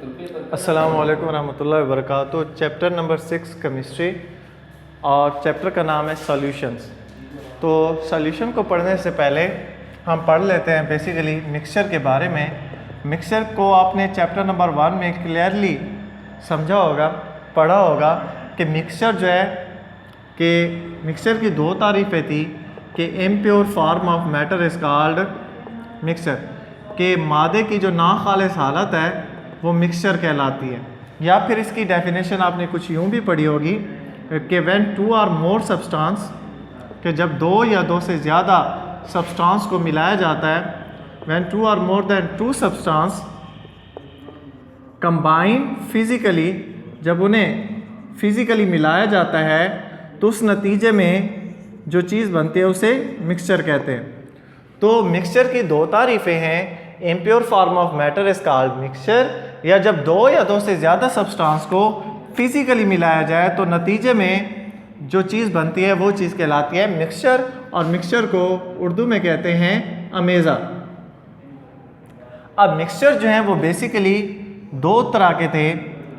अस्सलाम वालेकुम रहमतुल्लाहि व बरकातुहू। चैप्टर नंबर 6 केमिस्ट्री और चैप्टर का नाम है सॉल्यूशंस। तो सॉल्यूशन को पढ़ने से पहले हम पढ़ लेते हैं बेसिकली मिक्सचर के बारे में। मिक्सचर को आपने चैप्टर नंबर 1 में क्लियरली समझा होगा, पढ़ा होगा कि मिक्सचर जो है कि मिक्सचर की दो तारीफ़ें थी कि impure form of matter is called mixture, कि मादे की जो नाखालिस हालत है वो मिक्सचर कहलाती है। या फिर इसकी डेफिनेशन आपने कुछ यूँ भी पढ़ी होगी कि when two or more substance, कि जब दो या दो से ज़्यादा सब्सटेंस को मिलाया जाता है, when two or more than two substance combine physically, जब उन्हें फिज़िकली मिलाया जाता है तो उस नतीजे में जो चीज़ बनती है उसे मिक्सचर कहते हैं। तो मिक्सचर की दो तारीफ़ें हैं, impure form of matter is called mixture, या जब दो या दो से ज़्यादा सब्सटेंस को फिज़िकली मिलाया जाए तो नतीजे में जो चीज़ बनती है वो चीज़ कहलाती है मिक्सचर, और मिक्सचर को उर्दू में कहते हैं अमेज़ा। अब मिक्सचर जो हैं वो बेसिकली दो तरह के थे,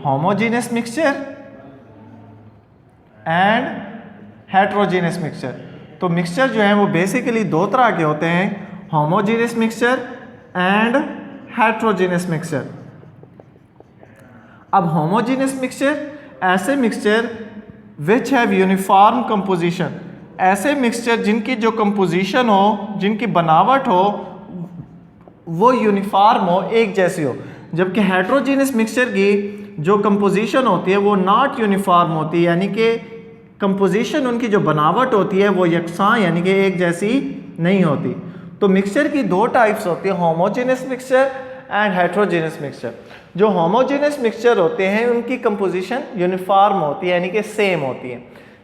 homogeneous mixture and heterogeneous mixture. तो मिक्सचर जो हैं वो बेसिकली दो तरह के होते हैं, homogeneous mixture and heterogeneous mixture. अब होमोजीनियस मिक्सचर ऐसे mixture which have uniform composition, ऐसे मिक्सचर जिनकी जो कंपोजिशन हो, जिनकी बनावट हो वो यूनिफॉर्म हो, एक जैसी हो। जबकि हेट्रोजीनियस मिक्सचर की जो कंपोजिशन होती है वो नॉट यूनिफॉर्म होती है, यानी कि कंपोजिशन उनकी जो बनावट होती है वो यकसां यानी कि एक जैसी नहीं होती। तो मिक्सचर की दो टाइप्स होती है, homogeneous mixture and heterogeneous mixture. जो होमोजेनियस मिक्सचर होते हैं उनकी कंपोजिशन यूनिफॉर्म होती है, यानी कि सेम होती है।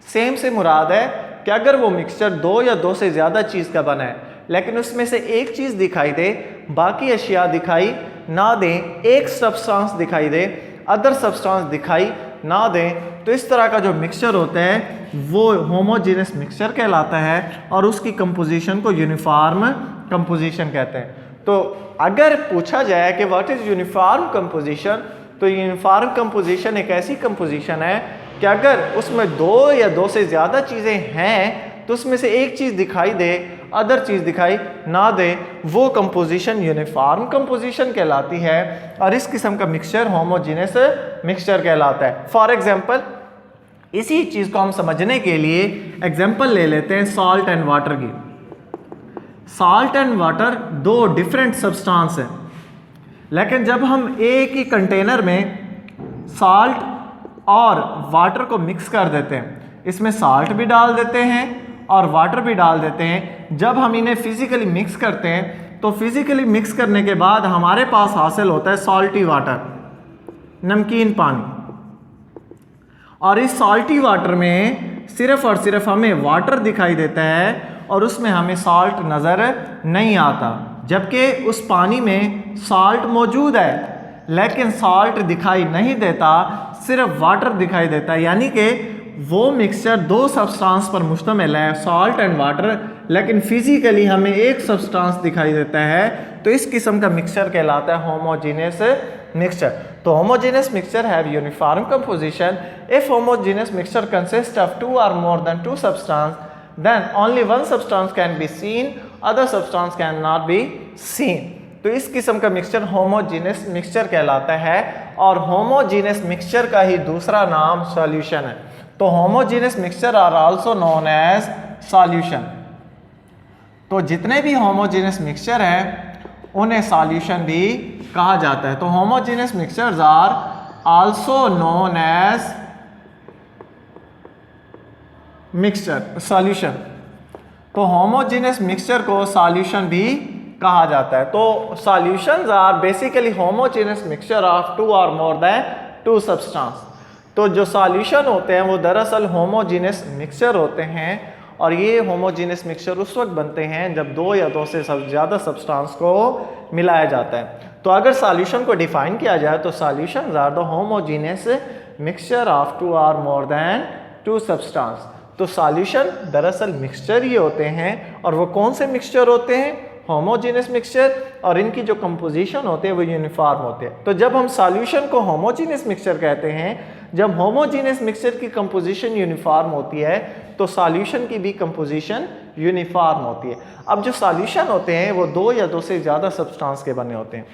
सेम से मुराद है कि अगर वो मिक्सचर दो या दो से ज़्यादा चीज़ का बना है लेकिन उसमें से एक चीज़ दिखाई दे, बाकी अशिया दिखाई ना दें, एक सब्सटेंस दिखाई दे, अदर सब्सटेंस दिखाई ना दें, तो इस तरह का जो मिक्सचर होता है वो होमोजेनियस मिक्सचर कहलाता है और उसकी कंपोजिशन को यूनिफॉर्म कंपोजिशन कहते हैं। तो अगर पूछा जाए कि व्हाट इज़ यूनिफॉर्म कंपोजिशन, तो यूनिफॉर्म कंपोजिशन एक ऐसी कंपोजिशन है कि अगर उसमें दो या दो से ज़्यादा चीज़ें हैं तो उसमें से एक चीज़ दिखाई दे, अदर चीज़ दिखाई ना दे, वो कंपोजिशन यूनिफॉर्म कंपोजिशन कहलाती है और इस किस्म का मिक्सचर होमोजेनियस मिक्सचर कहलाता है। फॉर एग्जांपल, इसी चीज़ को हम समझने के लिए एग्जांपल ले लेते हैं सॉल्ट एंड वाटर की। सॉल्ट एंड वाटर दो डिफरेंट सब्सटेंस हैं, लेकिन जब हम एक ही कंटेनर में सॉल्ट और वाटर को मिक्स कर देते हैं, इसमें सॉल्ट भी डाल देते हैं और वाटर भी डाल देते हैं, जब हम इन्हें फिज़िकली मिक्स करते हैं तो फिज़िकली मिक्स करने के बाद हमारे पास हासिल होता है सॉल्टी वाटर, नमकीन पानी। और इस सॉल्टी वाटर में सिर्फ और सिर्फ हमें वाटर दिखाई देता है और उसमें हमें सॉल्ट नज़र नहीं आता, जबकि उस पानी में सॉल्ट मौजूद है लेकिन सॉल्ट दिखाई नहीं देता, सिर्फ वाटर दिखाई देता है। यानी कि वो मिक्सचर दो सब्सटेंस पर मुश्तमिल है, सॉल्ट एंड वाटर, लेकिन फिजिकली हमें एक सब्सटेंस दिखाई देता है, तो इस किस्म का मिक्सचर कहलाता है होमोजेनियस मिक्सचर। तो homogeneous mixture have uniform composition. If homogeneous mixture consist of two और more than two substance, then only one substance can be seen, other substance can not be seen। तो इस किस्म का mixture homogeneous mixture कहलाता है और homogeneous mixture का ही दूसरा नाम सॉल्यूशन है। तो homogeneous mixture are also known as solution. तो जितने भी होमोजेनियस मिक्सचर हैं उन्हें सॉल्यूशन भी कहा जाता है। तो homogeneous mixtures are also known as mixture solution. तो होमोजेनियस मिक्सचर को सॉल्यूशन भी कहा जाता है। तो solutions are basically homogeneous mixture of two और मोर देन टू सब्सटेंस। तो जो सॉल्यूशन होते हैं वो दरअसल होमोजेनियस मिक्सचर होते हैं और ये होमोजेनियस मिक्सचर उस वक्त बनते हैं जब दो या दो से ज़्यादा सब्सटेंस को मिलाया जाता है। तो अगर सॉल्यूशन को डिफाइन किया जाए तो solutions are the homogeneous mixture of two और मोर देन टू सब्सटेंस। तो सॉल्यूशन दरअसल मिक्सचर ही होते हैं और वो कौन से मिक्सचर होते हैं? होमोजीनियस मिक्सचर, और इनकी जो कंपोजिशन होती है वो यूनिफॉर्म होती है। तो जब हम सॉल्यूशन को होमोजीनियस मिक्सचर कहते हैं, जब होमोजीनियस मिक्सचर की कंपोजिशन यूनिफॉर्म होती है तो सॉल्यूशन की भी कंपोजिशन यूनिफॉर्म होती है। अब जो सॉल्यूशन होते हैं वो 2 या 2 से ज़्यादा सब्सटेंस के बने होते हैं।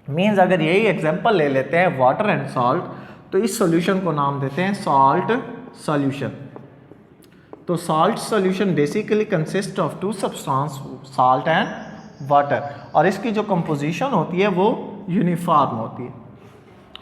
मीन्स अगर यही एग्जांपल ले लेते हैं वाटर एंड सॉल्ट, तो इस सॉल्यूशन को नाम देते हैं सॉल्ट सॉल्यूशन। तो salt solution basically consist of 2 substance, salt and water, और इसकी जो कंपोजिशन होती है वो यूनिफॉर्म होती है।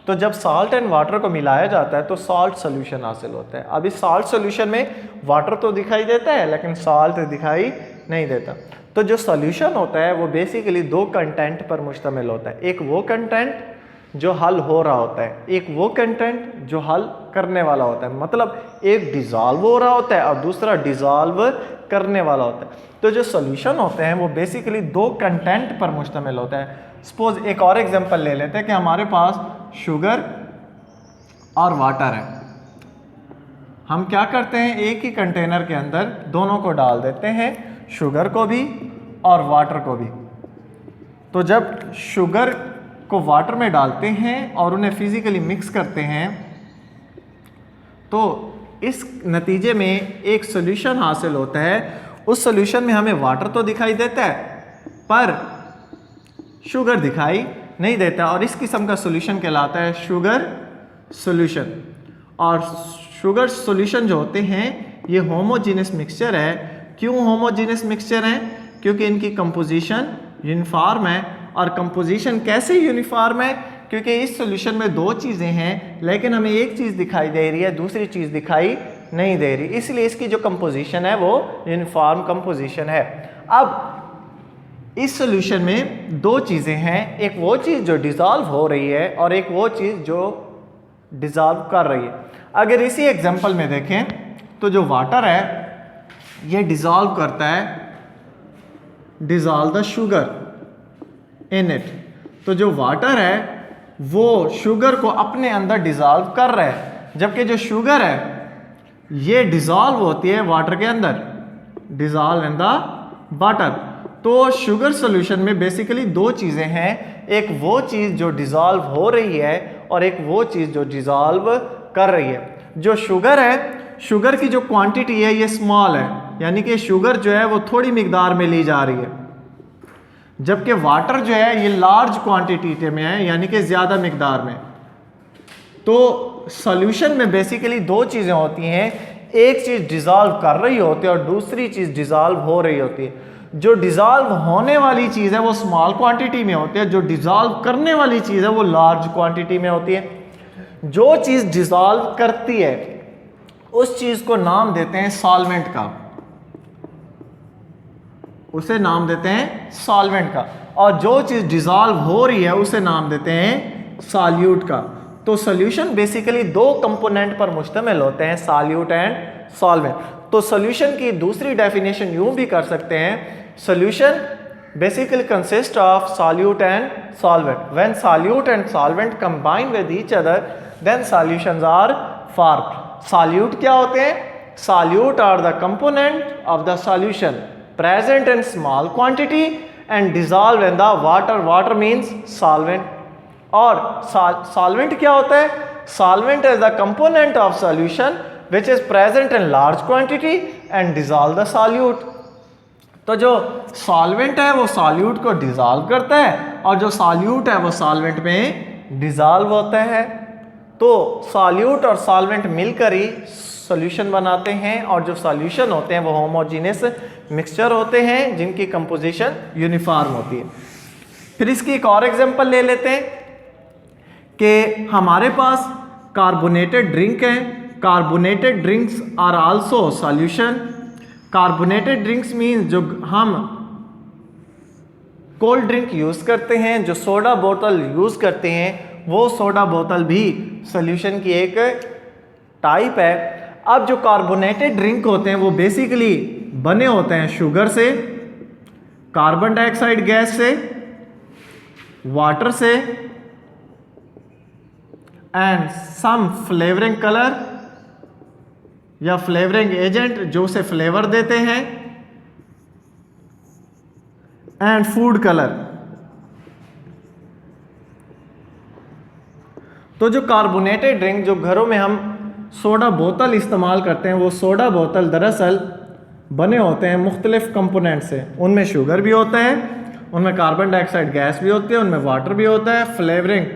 तो जब सॉल्ट एंड वाटर को मिलाया जाता है तो सॉल्ट सॉल्यूशन हासिल होता है। अब इस सॉल्ट सॉल्यूशन में वाटर तो दिखाई देता है लेकिन सॉल्ट दिखाई नहीं देता। तो जो सॉल्यूशन होता है वो बेसिकली 2 कंटेंट पर मुश्तमिल होता है। एक वो कंटेंट जो हल हो रहा होता है, एक वो कंटेंट जो हल करने वाला होता है। मतलब एक डिज़ोल्व हो रहा होता है और दूसरा डिज़ोल्व करने वाला होता है। तो जो सॉल्यूशन होते हैं वो बेसिकली 2 कंटेंट पर मुश्तमिल होता है। सपोज एक और एग्जांपल ले लेते हैं कि हमारे पास शुगर और वाटर है। हम क्या करते हैं, एक ही कंटेनर के अंदर दोनों को डाल देते हैं, शुगर को भी और वाटर को भी। तो जब शुगर को वाटर में डालते हैं और उन्हें फिजिकली मिक्स करते हैं तो इस नतीजे में एक सॉल्यूशन हासिल होता है। उस सॉल्यूशन में हमें वाटर तो दिखाई देता है पर शुगर दिखाई नहीं देता, और इस किस्म का सॉल्यूशन कहलाता है शुगर सॉल्यूशन। और शुगर सॉल्यूशन जो होते हैं ये होमोजीनियस मिक्सचर है। क्यों होमोजीनियस मिक्सचर है? क्योंकि इनकी कंपोजिशन यूनिफॉर्म है। और कंपोजिशन कैसे यूनिफॉर्म है? क्योंकि इस सॉल्यूशन में 2 चीज़ें हैं लेकिन हमें एक चीज़ दिखाई दे रही है, दूसरी चीज़ दिखाई नहीं दे रही, इसलिए इसकी जो कंपोजिशन है वो यूनिफॉर्म कंपोजिशन है। अब इस सॉल्यूशन में 2 चीज़ें हैं, एक वो चीज़ जो डिज़ोल्व हो रही है और एक वो चीज़ जो डिज़ोल्व कर रही है। अगर इसी एग्जांपल में देखें तो जो वाटर है ये डिज़ोल्व करता है, dissolve the sugar in it. तो जो वाटर है वो शुगर को अपने अंदर डिज़ोल्व कर रहा है, जबकि जो शुगर है ये डिज़ोल्व होती है वाटर के अंदर, डिज़ोल्व इन द वाटर। तो शुगर सॉल्यूशन में बेसिकली 2 चीज़ें हैं, एक वो चीज़ जो डिज़ोल्व हो रही है और एक वो चीज़ जो डिज़ोल्व कर रही है। जो शुगर है, शुगर की जो क्वांटिटी है ये स्मॉल है, यानी कि शुगर जो है वो थोड़ी मिकदार में ली जा रही है, जबकि वाटर जो है ये लार्ज क्वांटिटी में है, यानी कि ज़्यादा मिकदार में। तो सॉल्यूशन में बेसिकली 2 चीज़ें होती हैं, एक चीज़ डिज़ोल्व कर रही होती है और दूसरी चीज़ डिज़ोल्व हो रही होती है। जो डिज़ोल्व होने वाली चीज़ है वो स्मॉल क्वांटिटी में होती है, जो डिज़ोल्व करने वाली चीज़ है वो लार्ज क्वांटिटी में होती है। जो चीज़ डिज़ोल्व करती है उस चीज़ को नाम देते हैं सॉल्वेंट का, उसे नाम देते हैं सॉल्वेंट का, और जो चीज़ डिज़ोल्व हो रही है उसे नाम देते हैं सॉल्यूट का। तो सॉल्यूशन बेसिकली 2 कंपोनेंट पर मुश्तमिल होते हैं, सॉल्यूट एंड सॉल्वेंट। तो सॉल्यूशन की दूसरी डेफिनेशन यूं भी कर सकते हैं, solution basically consist of solute and solvent. When solute and solvent combine with each other, then solutions are formed. Solute क्या होते हैं? Solute are the component of the solution present in small quantity and dissolved in the water. Water means solvent. और solvent क्या होता है? Solvent is the component of solution which is present in large quantity and dissolve the solute. तो जो solvent है वो solute को dissolve करता है और जो सॉल्यूट है वो सॉल्वेंट में डिज़ोल्व होता है। तो सॉल्यूट और सॉल्वेंट मिलकर ही सॉल्यूशन बनाते हैं, और जो सॉल्यूशन होते हैं वो होमोजीनियस मिक्सचर होते हैं जिनकी कंपोजिशन यूनिफॉर्म होती है। फिर इसकी एक और एग्जांपल ले लेते हैं कि हमारे पास कार्बोनेटेड ड्रिंक है। Carbonated drinks are also solution. Carbonated drinks means जो हम कोल्ड ड्रिंक यूज़ करते हैं, जो सोडा बोतल यूज़ करते हैं, वो सोडा बोतल भी सॉल्यूशन की एक टाइप है। अब जो कार्बोनेटेड ड्रिंक होते हैं वो बेसिकली बने होते हैं शुगर से, कार्बन डाइऑक्साइड गैस से, वाटर से एंड सम फ्लेवरिंग कलर या फ्लेवरिंग एजेंट जो उसे फ्लेवर देते हैं, एंड फूड कलर। तो जो कार्बोनेटेड ड्रिंक जो घरों में हम सोडा बोतल इस्तेमाल करते हैं, वो सोडा बोतल दरअसल बने होते हैं मुख्तलिफ कंपोनेंट से। उनमें शुगर भी होता है, उनमें कार्बन डाइऑक्साइड गैस भी होती है, उनमें वाटर भी होता है, फ्लेवरिंग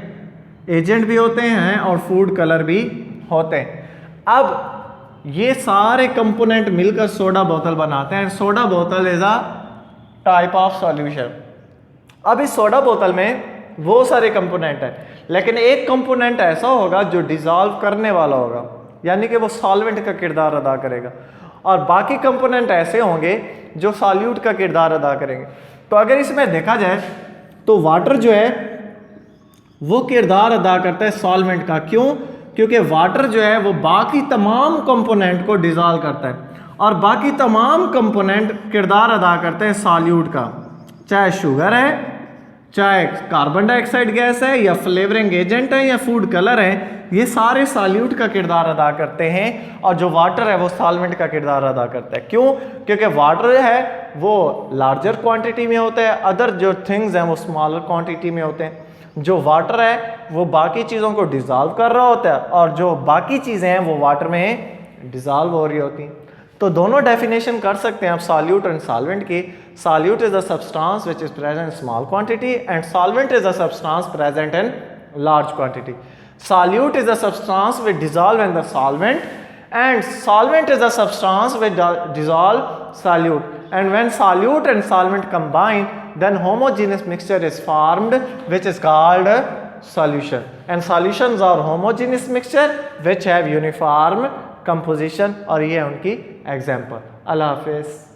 एजेंट भी होते हैं और फूड कलर भी होते हैं। अब ये सारे कंपोनेंट मिलकर सोडा बोतल बनाते हैं। सोडा बोतल is a type of solution. अब इस सोडा बोतल में वो सारे कंपोनेंट हैं, लेकिन एक कंपोनेंट ऐसा होगा जो डिसॉल्व करने वाला होगा, यानी कि वो सॉल्वेंट का किरदार अदा करेगा, और बाकी कंपोनेंट ऐसे होंगे जो सॉल्यूट का किरदार अदा करेंगे। तो अगर इसमें देखा जाए तो वाटर जो है वो किरदार अदा करता है सॉल्वेंट का। क्यों? क्योंकि वाटर जो है वो बाकी तमाम कंपोनेंट को डिसॉल्व करता है, और बाकी तमाम कंपोनेंट किरदार अदा करते हैं सॉल्यूट का, चाहे शुगर है, चाहे कार्बन डाइऑक्साइड गैस है, या फ्लेवरिंग एजेंट है, या फूड कलर है। ये सारे सॉल्यूट का किरदार अदा करते हैं, और जो वाटर है वो सॉल्वेंट का किरदार अदा करता है। क्यों? क्योंकि वाटर है वो लार्जर क्वांटिटी में होता है, अदर जो थिंग्स हैं वो स्मॉलर क्वांटिटी में होते हैं। जो वाटर है वो बाकी चीज़ों को डिसॉल्व कर रहा होता है, और जो बाकी चीज़ें हैं वो वाटर में डिसॉल्व हो रही होती हैं। तो दोनों डेफिनेशन कर सकते हैं आप सॉल्यूट एंड सॉल्वेंट की। Solute is a substance which is present in small quantity, and solvent is a substance present in large quantity. Solute is a substance which dissolve in the solvent, and solvent is a substance which dissolve solute. And when solute and solvent combine, then homogeneous mixture is formed, which is called solution. And solutions are homogeneous mixture which have uniform composition. और ये है उनकी example. अल्लाह हाफिज़।